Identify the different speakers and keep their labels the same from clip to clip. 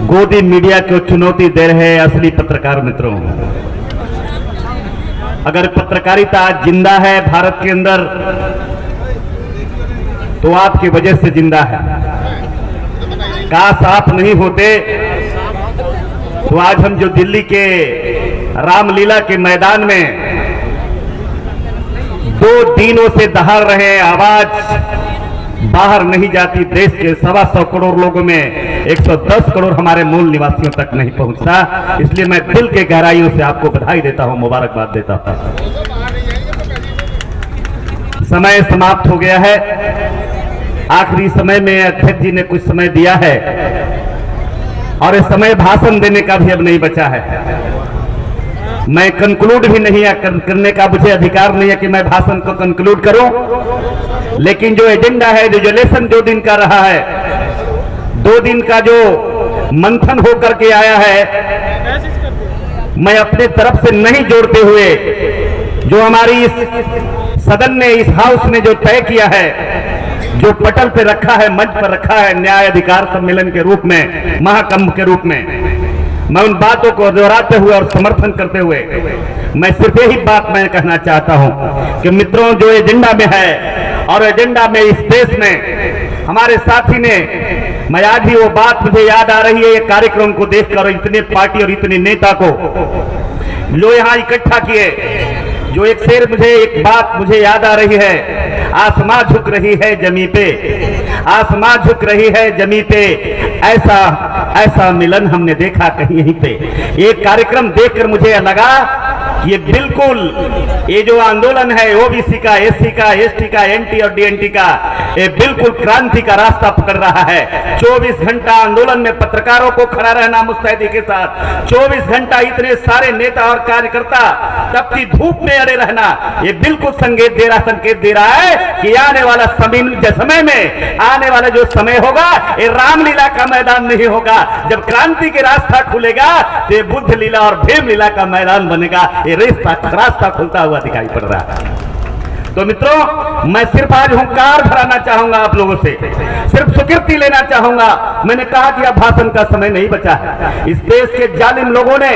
Speaker 1: गोदी मीडिया को चुनौती दे रहे असली पत्रकार मित्रों, अगर पत्रकारिता आज जिंदा है भारत के अंदर तो आपकी वजह से जिंदा है। काश आप नहीं होते तो आज हम जो दिल्ली के रामलीला के मैदान में 2 दिनों से दहाड़ रहे हैं, आवाज बाहर नहीं जाती, देश के 125 करोड़ लोगों में 110 करोड़ हमारे मूल निवासियों तक नहीं पहुंचता। इसलिए मैं दिल के गहराइयों से आपको बधाई देता हूं, मुबारकबाद देता हूं। समय समाप्त हो गया है। आखिरी समय में अध्यक्ष जी ने कुछ समय दिया है और इस समय भाषण देने का भी अब नहीं बचा है। मैं कंक्लूड भी नहीं करने का मुझे अधिकार नहीं है कि मैं भाषण को कंक्लूड करूं, लेकिन जो एजेंडा है, रिजोल्यूशन 2 दिन का रहा है, 2 दिन का जो मंथन होकर के आया है, मैं अपने तरफ से नहीं जोड़ते हुए जो हमारी इस सदन ने, इस हाउस ने जो तय किया है, जो पटल पे रखा है, मंच पर रखा है, न्याय अधिकार सम्मेलन के रूप में, महाकुंभ के रूप में, मैं उन बातों को दोहराते हुए और समर्थन करते हुए मैं सिर्फ यही बात मैं कहना चाहता हूं कि मित्रों, जो एजेंडा में है और एजेंडा में इस देश में हमारे साथी ने, मैं आज भी वो बात मुझे याद आ रही है, ये कार्यक्रम को देखकर, इतने पार्टी और इतने नेता को जो यहां इकट्ठा किए, जो एक शेर मुझे, एक बात मुझे याद आ रही है, आसमां झुक रही है जमी पे, आसमां झुक रही है जमी पे, ऐसा ऐसा मिलन हमने देखा कहीं यहीं पे। ये कार्यक्रम देखकर मुझे लगा कि ये बिल्कुल, ये जो आंदोलन है ओबीसी का, एससी का, एसटी का, एनटी और डीएनटी का, ये बिल्कुल क्रांति का रास्ता पकड़ रहा है। 24 घंटा आंदोलन में पत्रकारों को खड़ा रहना मुस्तैदी के साथ, 24 घंटा इतने सारे नेता और कार्यकर्ता तपती धूप में अड़े रहना, ये बिल्कुल संकेत दे रहा है कि आने वाला समय में, आने वाला जो समय होगा, ये रामलीला का मैदान नहीं होगा। जब क्रांति के रास्ता खुलेगा तो ये बुद्ध लीला और भीम लीला का मैदान बनेगा। ये रास्ता खुलता हुआ दिखाई पड़ रहा है। तो मित्रों, मैं सिर्फ आज हुंकार भराना चाहूंगा आप लोगों से, सिर्फ स्वीकृति लेना चाहूंगा। मैंने कहा कि अब भाषण का समय नहीं बचा है। इस देश के जालिम लोगों ने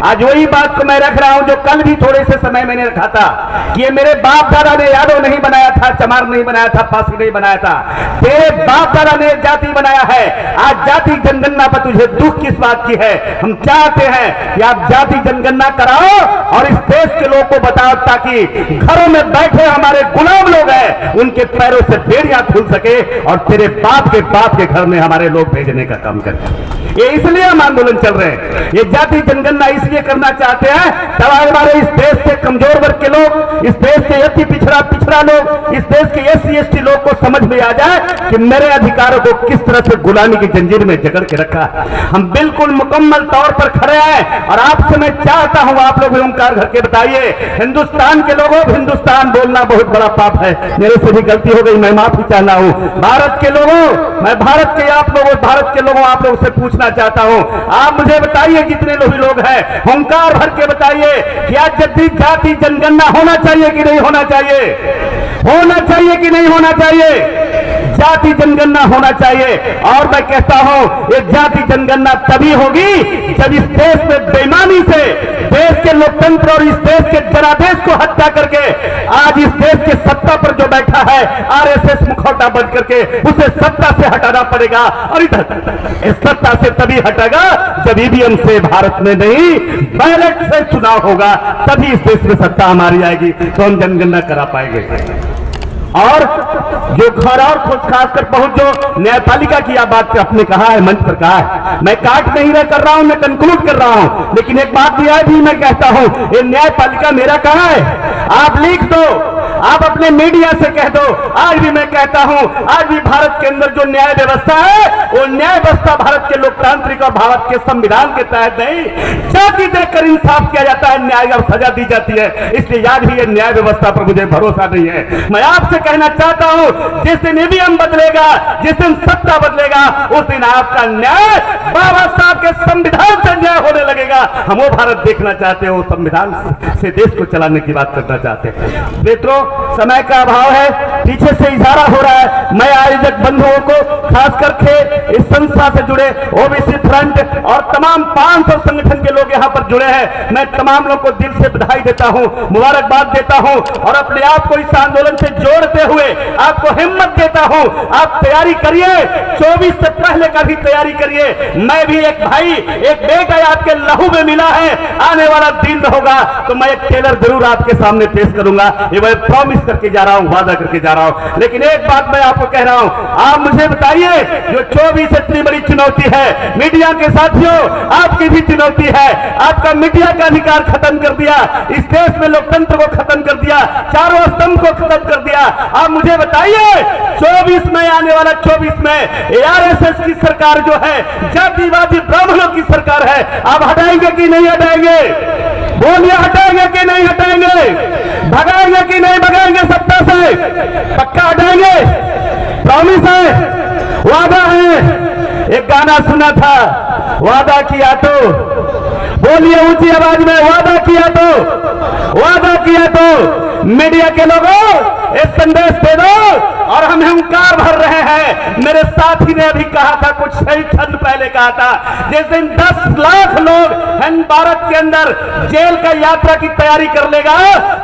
Speaker 1: आज वही बात को मैं रख रहा हूं जो कल भी थोड़े से समय मैंने रखा था कि ये मेरे बाप दादा ने यादव नहीं बनाया था, चमार नहीं बनाया था, फांसी नहीं बनाया था, तेरे बाप दादा ने जाति बनाया है। आज जाति जनगणना पर तुझे दुख किस बात की है? हम चाहते हैं कि आप जाति जनगणना कराओ और इस देश के लोगों को बताओ, ताकि घरों में बैठे हमारे गुलाम लोग हैं, उनके पैरों से बेड़ियां खुल सके और तेरे बाप के घर में हमारे लोग भेजने का काम करें। ये इसलिए हम आंदोलन चल रहे हैं। ये जाति जनगणना इसलिए करना चाहते हैं तब हमारे इस देश के कमजोर वर्ग के लोग, इस देश के अति पिछड़ा लोग, इस देश के एससी एसटी लोग को समझ में आ जाए कि मेरे अधिकारों को किस तरह से गुलामी की जंजीर में जकड़ के रखा है। हम बिल्कुल मुकम्मल तौर पर खड़े हैं और आपसे मैं चाहता हूं, आप लोग ओंकार भर के बताइए, हिंदुस्तान के लोगों, हिंदुस्तान बोलना बहुत बड़ा पाप है, मेरे से भी गलती हो गई, मैं माफी चाहना हूं। भारत के लोगों, मैं भारत के आप लोगों, भारत के लोगों, आप लोगों से पूछना चाहता हूं, आप मुझे बताइए जितने लोग हैं, हुंकार भर के बताइए, क्या जद्दी जाति जनगणना होना चाहिए कि नहीं होना चाहिए? होना चाहिए कि नहीं होना चाहिए? जाति जनगणना होना चाहिए। और मैं कहता हूं, ये जाति जनगणना तभी होगी जब इस देश में बेईमानी से देश के लोकतंत्र और इस देश के जनादेश को हत्या करके आज इस देश के सत्ता पर जो बैठा है आरएसएस मुखौटा बन करके, उसे सत्ता से हटाना पड़ेगा। और इस सत्ता से तभी हटेगा जब ईवीएम से भारत में नहीं, बैलेट से चुनाव होगा, तभी इस देश में सत्ता हमारी आएगी, तो हम जनगणना करा पाएंगे। और जो घर और खासकर बहुत जो न्यायपालिका की आप बात आपने कहा है, मंच पर कहा है, मैं काट नहीं रह कर रहा हूं, मैं कंक्लूड कर रहा हूं, लेकिन एक बात भी आज भी मैं कहता हूं, ये न्यायपालिका मेरा कहां है? आप लिख दो, आप अपने मीडिया से कह दो। आज भी मैं कहता हूं, आज भी भारत के अंदर जो न्याय व्यवस्था है, वो न्याय व्यवस्था भारत के लोकतांत्रिक और भारत के संविधान के तहत नहीं, जाति देखकर इंसाफ किया जाता है, न्याय और सजा दी जाती है। इसलिए आज भी ये न्याय व्यवस्था पर मुझे भरोसा नहीं है। मैं आपसे कहना चाहता हूं, जिस दिन ईवीएम बदलेगा, जिस दिन सत्ता बदलेगा, उस दिन आपका न्याय बाबा साहब के संविधान से न्याय होने लगेगा। हम वो भारत देखना चाहते हैं, वो संविधान से देश को चलाने की बात करना चाहते हैं। मित्रों, समय का अभाव है, पीछे से इशारा हो रहा है। मैं आयोजक बंधुओं को खास करके इस संस्था से जुड़े ओबीसी फ्रंट और तमाम 500 संगठन के लोग यहाँ पर जुड़े हैं, मैं तमाम लोगों को दिल से बधाई देता हूँ, मुबारकबाद देता हूँ और अपने आप को इस आंदोलन से जोड़ते हुए आपको हिम्मत देता हूँ। आप तैयारी करिए, 24 से पहले का भी तैयारी करिए। मैं भी एक भाई, एक बेटा आपके लहू में मिला है, आने वाला दिन होगा तो मैं एक टेलर जरूर आपके सामने पेश करूंगा, ये मैं प्रॉमिस करके जा रहा हूं, वादा करके जा रहा हूं। लेकिन एक बात मैं आपको कह रहा हूं, आप मुझे बताइए, जो 24 इतनी बड़ी चुनौती है, मीडिया के साथियों आपकी भी चुनौती है। आपका मीडिया का अधिकार खत्म कर दिया, इस देश में लोकतंत्र को खत्म कर दिया, चारों स्तंभ को खत्म कर दिया। आप मुझे बताइए 24 में, आने वाला 24 में आरएसएस की सरकार जो है, जातिवादी ब्राह्मणों की सरकार है, आप हटाएंगे कि नहीं हटाएंगे? बोलिए, हटाएंगे कि नहीं हटाएंगे? भगाएंगे कि नहीं भगाएंगे सत्ता से? पक्का हटाएंगे? प्रॉमिस है, वादा है। एक गाना सुना था, वादा किया तो, बोलिए ऊंची आवाज में, वादा किया तो, वादा किया तो। मीडिया के लोगों एक संदेश दे दो और हम हुंकार भर रहे हैं। मेरे साथी ने अभी कहा था, कुछ सही क्षण पहले कहा था, जिस दिन 10 लाख लोग भारत के अंदर जेल का यात्रा की तैयारी कर लेगा,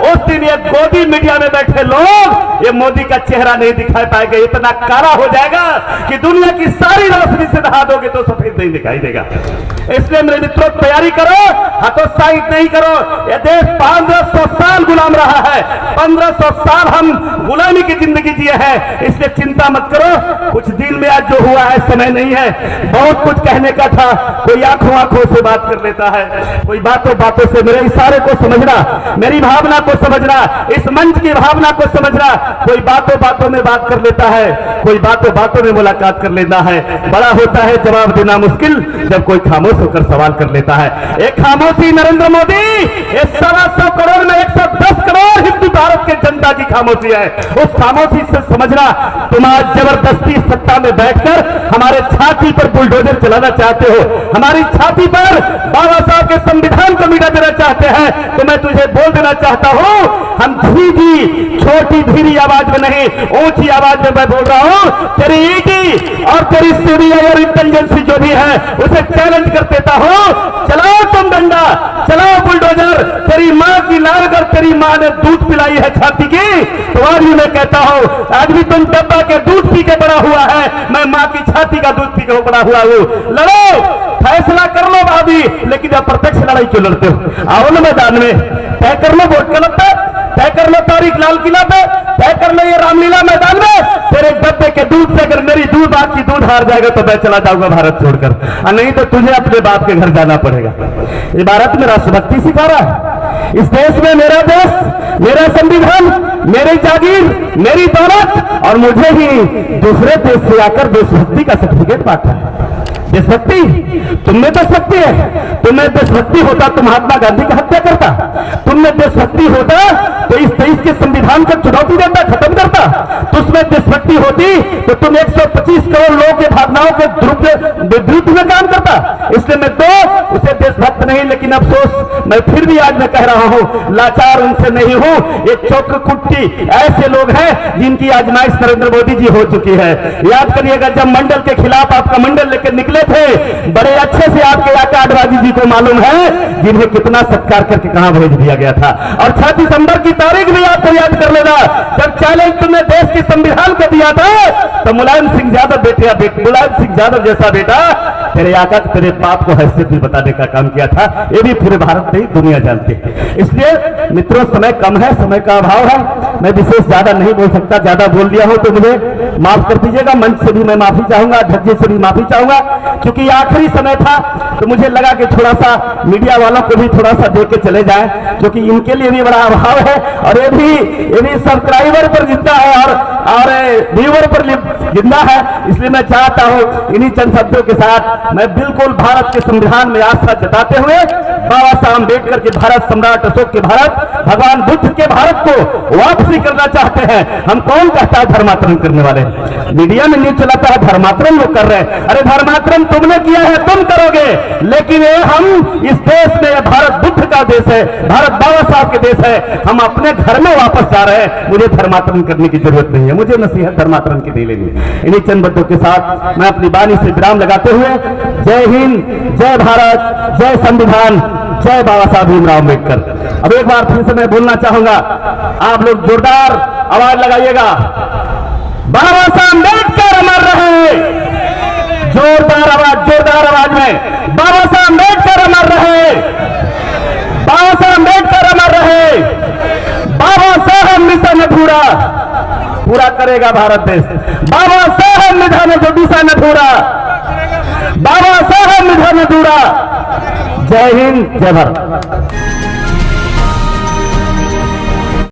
Speaker 1: उस दिन ये गोदी मीडिया में बैठे लोग ये मोदी का चेहरा नहीं दिखाई पाएंगे। इतना काला हो जाएगा कि दुनिया की सारी रोशनी से नहा दोगे तो सफेद नहीं दिखाई देगा। इसलिए मेरे मित्रों, तैयारी करो, हतोत्साहित नहीं करो। यह देश 1500 साल गुलाम रहा है, 1500 साल हम गुलामी की जिंदगी जिए हैं, इसलिए चिंता मत करो। कुछ दिन में आज जो हुआ है, समय नहीं है। बहुत कुछ कहने का था, कोई आंखों आंखों से बात कर लेता है, कोई बातों बातों से मेरे इशारे को समझना, मेरी भावना को समझना, इस मंच की भावना को समझना। कोई बातों बातों में बात कर लेता है, कोई बातों बातों में मुलाकात कर लेता है। बड़ा होता है जवाब देना मुश्किल जब कोई खामोश होकर सवाल कर लेता है। एक खामोशी नरेंद्र मोदी, इस 125 करोड़ में 110 करोड़ हिंदू भारत के जनता की खामोशी है। उस खामोशी से समझना, तुम आज जबरदस्ती सत्ता में बैठकर हमारे छाती पर बुलडोजर चलाना चाहते हो, हमारी छाती पर बाबा साहब के संविधान को मिटा देना चाहते हैं, तो मैं तुझे बोल देना चाहता हूं, हम धीमी छोटी धीरी आवाज में नहीं, ऊंची आवाज में मैं बोल रहा हूं। तेरी ईडी और तेरी सीबीआई और इंटेलिजेंसी जो भी है, उसे चैलेंज कर देता हूं। चलाओ तुम डंडा, चलाओ बुलडोजर। तेरी मां की लाल कर तेरी मां ने दूध पिलाई है छाती की, तो आज भी मैं कहता हूं, आज भी तुम डब्बा के दूध पी के बड़ा हुआ है, मैं मां की छाती का दूध पी के बड़ा हुआ हूं। लड़ो, फैसला कर लो भाभी, लेकिन अप्रत्यक्ष लड़ाई क्यों लड़ते हो? आओ ना मैदान में, तय कर लो वोट का लगता, तय कर लो तारीख लाल किला पे, तय कर लो ये रामलीला मैदान में। तेरे डब्बे के दूध से अगर मेरी दूध आपकी दूध हार जाएगा तो मैं चला जाऊंगा भारत छोड़कर, और नहीं तो तुझे अपने बाप के घर जाना पड़ेगा। ये भारत में राष्ट्रभक्ति सिखा रहा है। इस देश में मेरा देश, मेरा संविधान, मेरी जागीर, मेरी दौलत, और मुझे ही दूसरे देश से आकर देशभक्ति का सर्टिफिकेट बांटा है। देशभक्ति तुम में देशभक्ति है, तुम्हें देशभक्ति होता तो महात्मा गांधी की हत्या करता, तुमने देशभक्ति होता तो इस देश के संविधान को चुनौती देता, खत्म करता। तो उसमें देशभक्ति होती तो तुम 125 करोड़ लोगों के भावनाओं के विरुद्ध में काम करता। इसलिए मैं तो उसे देशभक्त नहीं, लेकिन अफसोस मैं फिर भी आज मैं कह रहा हूं, लाचार उनसे नहीं हूं। ये चौक कुट्टी ऐसे लोग हैं जिनकी आजमाइश नरेंद्र मोदी जी हो चुकी है। याद करिएगा, जब मंडल के खिलाफ आपका मंडल लेकर निकले थे, बड़े अच्छे से आपके आका अडवाणी जी को मालूम है जिन्हें कितना सत्कार करके कहां भेज दिया गया था। और 6 दिसंबर की तारीख भी आपको याद कर लेना, जब चैलेंज तुमने देश के संविधान को दिया था, तो मुलायम सिंह यादव मुलायम सिंह यादव जैसा बेटा तेरे आका तेरे बाप को हैसियत भी बताने का काम किया था। ये भी पूरे भारत में दुनिया जानती है। इसलिए मित्रों, समय कम है, समय का अभाव है, मैं विशेष ज्यादा नहीं बोल सकता। ज्यादा बोल दिया हो तो मुझे माफ कर दीजिएगा। मंच से भी मैं माफी चाहूंगा, अध्यक्ष जी से भी माफी चाहूंगा, क्योंकि आखिरी समय था तो मुझे लगा कि थोड़ा सा मीडिया वालों को भी थोड़ा सा देख के चले जाएं, क्योंकि इनके लिए भी बड़ा अभाव है, और ये भी सब्सक्राइबर पर जिंदा है और व्यूअर पर जिंदा है। इसलिए मैं चाहता हूं इन्हीं चंद शब्दों के साथ मैं बिल्कुल भारत के संविधान में आस्था जताते हुए बाबा साहब अम्बेडकर के भारत, सम्राट अशोक के भारत, भगवान बुद्ध के भारत को वापस वापसी करना चाहते हैं। हम कौन कहता है धर्मांतरण करने वाले? मीडिया में न्यूज चलाता है धर्मांतरण लोग कर रहे हैं। अरे धर्मांतरण तुमने किया है, तुम करोगे, लेकिन ये हम इस देश में, भारत बुद्ध का देश है, भारत बाबा साहब के देश है, हम अपने घर में वापस जा रहे हैं। मुझे धर्मांतरण करने की जरूरत नहीं है, मुझे नसीहत धर्मांतरण की नहीं लेनी। इन्हीं चंद बातों के साथ मैं अपनी वाणी से विराम लगाते हुए जय हिंद, जय भारत, जय संविधान, जय बाबा साहब भीमराव अम्बेडकर। अब एक बार फिर से मैं बोलना चाहूंगा, आप लोग जोरदार आवाज लगाइएगा, बाबा साहब अम्बेडकर अमर रहे। जोरदार आवाज में, बाबा साहब अम्बेडकर अमर रहे, बाबा साहब अम्बेडकर अमर रहे। बाबा साहब मिशन पूरा करेगा भारत देश। बाबा साहब निधान जो दिशा न पूरा, बाबा साहब निधान दूरा। जय हिंद, जय भारत।